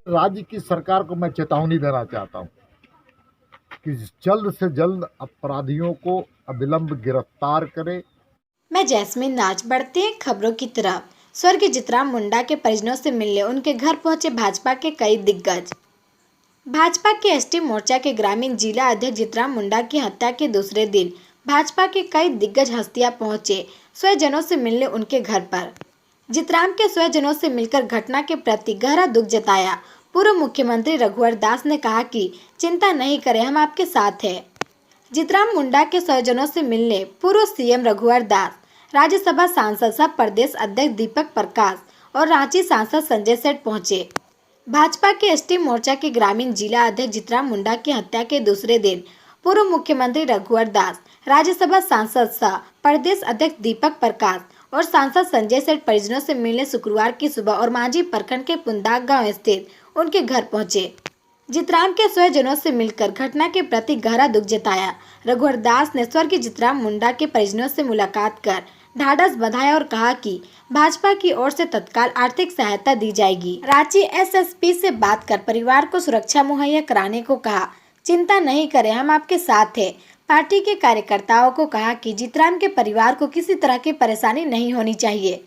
राज्य की सरकार को मैं चेतावनी देना चाहता हूँ कि जल्द से जल्द अपराधियों को अविलंब गिरफ्तार करे। मैं जैस्मिन नाच बढ़ते हैं खबरों की तरफ। स्वर्गीय जीतराम मुंडा के परिजनों से मिलने उनके घर पहुंचे भाजपा के कई दिग्गज। भाजपा के एसटी मोर्चा के ग्रामीण जिला अध्यक्ष जीतराम मुंडा की हत्या के दूसरे दिन भाजपा के कई दिग्गज हस्तियां पहुंचे स्वजनों से मिलने उनके घर पर। जीतराम के स्वजनों से मिलकर घटना के प्रति गहरा दुख जताया। पूर्व मुख्यमंत्री रघुवर दास ने कहा कि चिंता नहीं करें, हम आपके साथ हैं। जीतराम मुंडा के स्वजनों से मिलने पूर्व सीएम रघुवर दास, राज्यसभा सांसद सह प्रदेश अध्यक्ष दीपक प्रकाश और रांची सांसद संजय सेठ पहुंचे। भाजपा के एसटी मोर्चा के ग्रामीण जिला अध्यक्ष जीतराम मुंडा की हत्या के दूसरे दिन पूर्व मुख्यमंत्री रघुवर दास, राज्यसभा सांसद सह प्रदेश अध्यक्ष दीपक प्रकाश और सांसद संजय सेठ परिजनों से मिलने शुक्रवार की सुबह और मांझी प्रखंड के पुंदाग गांव स्थित उनके घर पहुंचे। जीतराम के स्वजनों से मिलकर घटना के प्रति गहरा दुख जताया। रघुवर दास ने स्वर्गीय जीतराम मुंडा के परिजनों से मुलाकात कर ढाढ़स बंधाया और कहा कि भाजपा की ओर से तत्काल आर्थिक सहायता दी जाएगी। रांची एसएसपी से बात कर परिवार को सुरक्षा मुहैया कराने को कहा। चिंता नहीं करें, हम आपके साथ हैं। पार्टी के कार्यकर्ताओं को कहा कि जीतराम के परिवार को किसी तरह की परेशानी नहीं होनी चाहिए।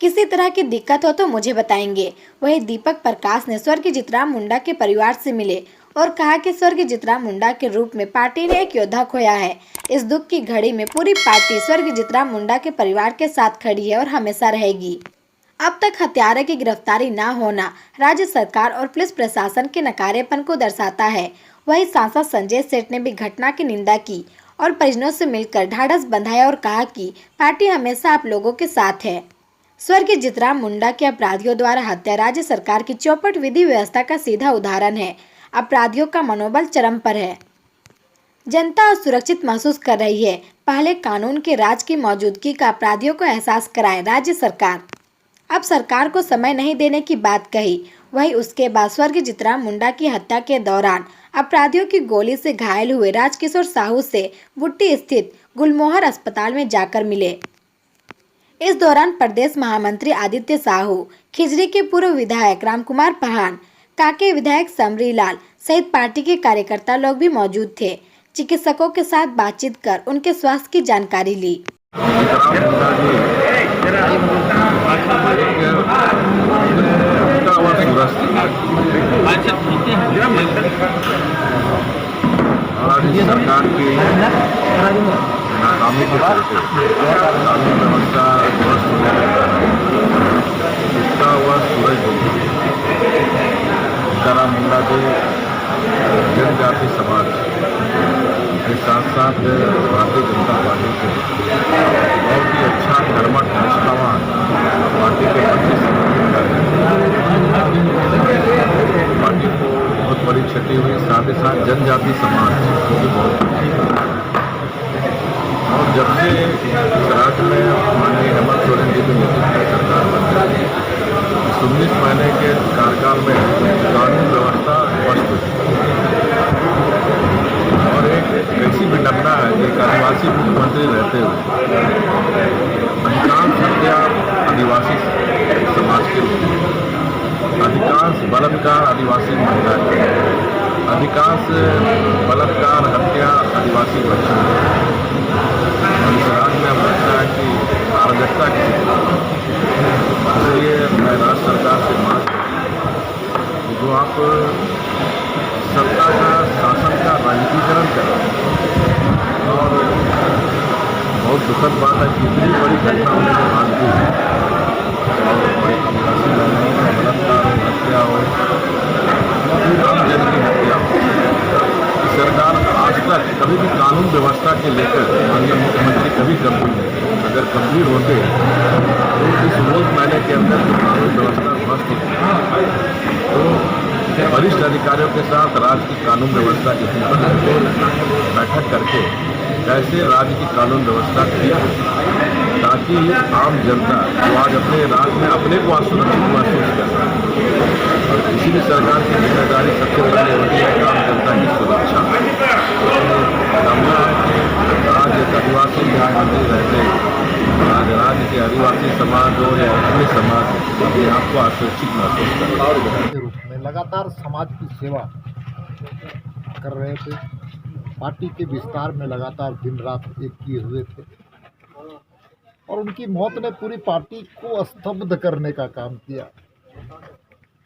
किसी तरह की दिक्कत हो तो मुझे बताएंगे। वहीं दीपक प्रकाश ने स्वर्गीय जीतराम मुंडा के परिवार से मिले और कहा कि स्वर्गीय जीतराम मुंडा के रूप में पार्टी ने एक योद्धा खोया है। इस दुख की घड़ी में पूरी पार्टी स्वर्गीय जीतराम मुंडा के परिवार के साथ खड़ी है और हमेशा रहेगी। अब तक हत्यारे की गिरफ्तारी न होना राज्य सरकार और पुलिस प्रशासन के नकारेपन को दर्शाता है। वहीं सांसद संजय सेठ ने भी घटना की निंदा की और परिजनों से मिलकर ढाढ़स बंधाया और कहा कि पार्टी हमेशा आप लोगों के साथ है। स्वर्गीय जीतराम मुंडा के अपराधियों द्वारा हत्या राज्य सरकार की चौपट विधि व्यवस्था का सीधा उदाहरण है। अपराधियों का मनोबल चरम पर है। जनता असुरक्षित महसूस कर रही है। पहले कानून के राज की मौजूदगी का अपराधियों को एहसास कराए राज्य सरकार। अब सरकार को समय नहीं देने की बात कही। वहीं उसके बाद स्वर्गीय जीतराम मुंडा की हत्या के दौरान अपराधियों की गोली से घायल हुए राजकिशोर साहू से बुट्टी स्थित गुलमोहर अस्पताल में जाकर मिले। इस दौरान प्रदेश महामंत्री आदित्य साहू, खिजरी के पूर्व विधायक रामकुमार पहान, काके विधायक समरी लाल सहित पार्टी के कार्यकर्ता लोग भी मौजूद थे। चिकित्सकों के साथ बातचीत कर उनके स्वास्थ्य की जानकारी ली। सरकार की नाकामी के चलते कानून व्यवस्था ध्वस्त होने लगा है। उसका हुआ सूरज जीतराम मुंडा के जनजाति समाज के साथ साथ भारतीय जनता पार्टी के बहुत ही अच्छा कर्मठ निष्ठावान पार्टी के प्रति समर्पित पार्टी को बहुत बड़ी क्षति हुई। साथ ही साथ जनजाति समाज को भी बहुत और जब से गुजरात में माननीय हेमंत सोरेन जी के नेतृत्व में सरकार बन गई, 19 महीने के कार्यकाल में कानून व्यवस्था ध्वस्त और एक ऐसी विडंबना है कि एक आदिवासी मुख्यमंत्री रहते हुए अधिकांश हत्या आदिवासी समाज के लोग, अधिकांश बलात्कार आदिवासी महिला के, अधिकांश बलात्कार हत्या आदिवासी बच्चों गुजरात में अब लगता है कि अराजकता की इसलिए मैं राज्य सरकार से मांग जो आप सत्ता का शासन का राजनीतिकरण कर और बहुत दुखद बात है कि इतनी बड़ी घटना होने के बाद भी और आदिवासी महिलाओं का बलात्कार हो, हत्या हो, आम जन की हत्या हो। सरकार आज तक कभी भी कानून व्यवस्था के लेकर माननीय मुख्यमंत्री कभी गंभीर नहीं। अगर गंभीर होते तो इस रोज महीने के अंदर जो कानून व्यवस्था ध्वस्त होती तो वरिष्ठ अधिकारियों के साथ राज्य की कानून व्यवस्था की बैठक करके कैसे राज्य की कानून व्यवस्था ठीक ताकि आम जनता जो आज अपने राज्य में अपने को असुरक्षित महसूस कर सके और किसी भी सरकार की जिम्मेदारी सबसे पहले होती है आम जनता की सुरक्षा। आज एक आदिवासी मुख्यमंत्री रहते आज राज्य के आदिवासी समाज हो या अन्य समाज अपने आप को असुरक्षित महसूस कर लगातार समाज की सेवा कर रहे थे। पार्टी के विस्तार में लगातार दिन रात एक किए हुए थे और उनकी मौत ने पूरी पार्टी को स्तब्ध करने का काम किया।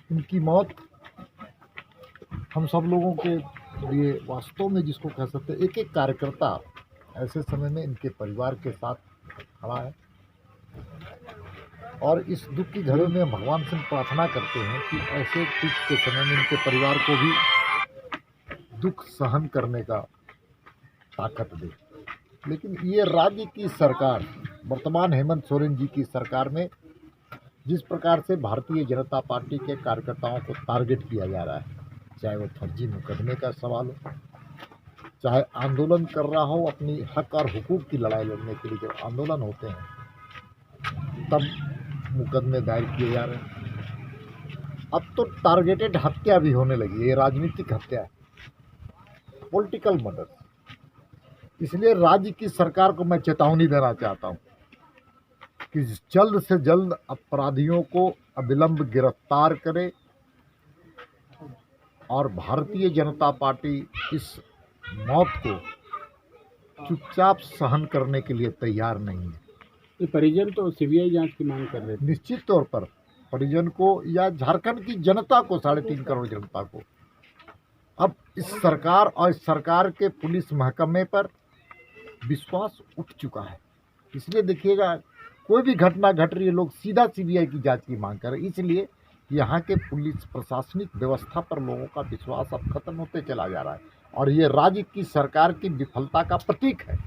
उनकी मौत हम सब लोगों के लिए वास्तव में जिसको कह सकते हैं, एक एक कार्यकर्ता ऐसे समय में इनके परिवार के साथ खड़ा है और इस दुख की घड़ी में हम भगवान से प्रार्थना करते हैं कि ऐसे दुख के समय में इनके परिवार को भी दुख सहन करने का ताकत दे। लेकिन ये राज्य की सरकार, वर्तमान हेमंत सोरेन जी की सरकार में जिस प्रकार से भारतीय जनता पार्टी के कार्यकर्ताओं को टारगेट किया जा रहा है, चाहे वो फर्जी मुकदमे का सवाल हो, चाहे आंदोलन कर रहा हो, अपनी हक और हुकूक की लड़ाई लड़ने के लिए जब आंदोलन होते हैं तब मुकदमे दायर किए जा रहे हैं। अब तो टारगेटेड हत्या भी होने लगी है, ये राजनीतिक हत्या है, पॉलिटिकल मर्डर। इसलिए राज्य की सरकार को मैं चेतावनी देना चाहता हूं कि जल्द से जल्द अपराधियों को अविलंब गिरफ्तार करे और भारतीय जनता पार्टी इस मौत को चुपचाप सहन करने के लिए तैयार नहीं है। ये परिजन तो सीबीआई जांच की मांग कर रहे थे। निश्चित तौर पर परिजन को या झारखंड की जनता को, 3.5 करोड़ जनता को अब इस सरकार और इस सरकार के पुलिस महकमे पर विश्वास उठ चुका है। इसलिए देखिएगा, कोई भी घटना घट रही है, लोग सीधा सीबीआई की जांच की मांग कर रहे हैं। इसलिए यहाँ के पुलिस प्रशासनिक व्यवस्था पर लोगों का विश्वास अब खत्म होते चला जा रहा है और ये राज्य की सरकार की विफलता का प्रतीक है।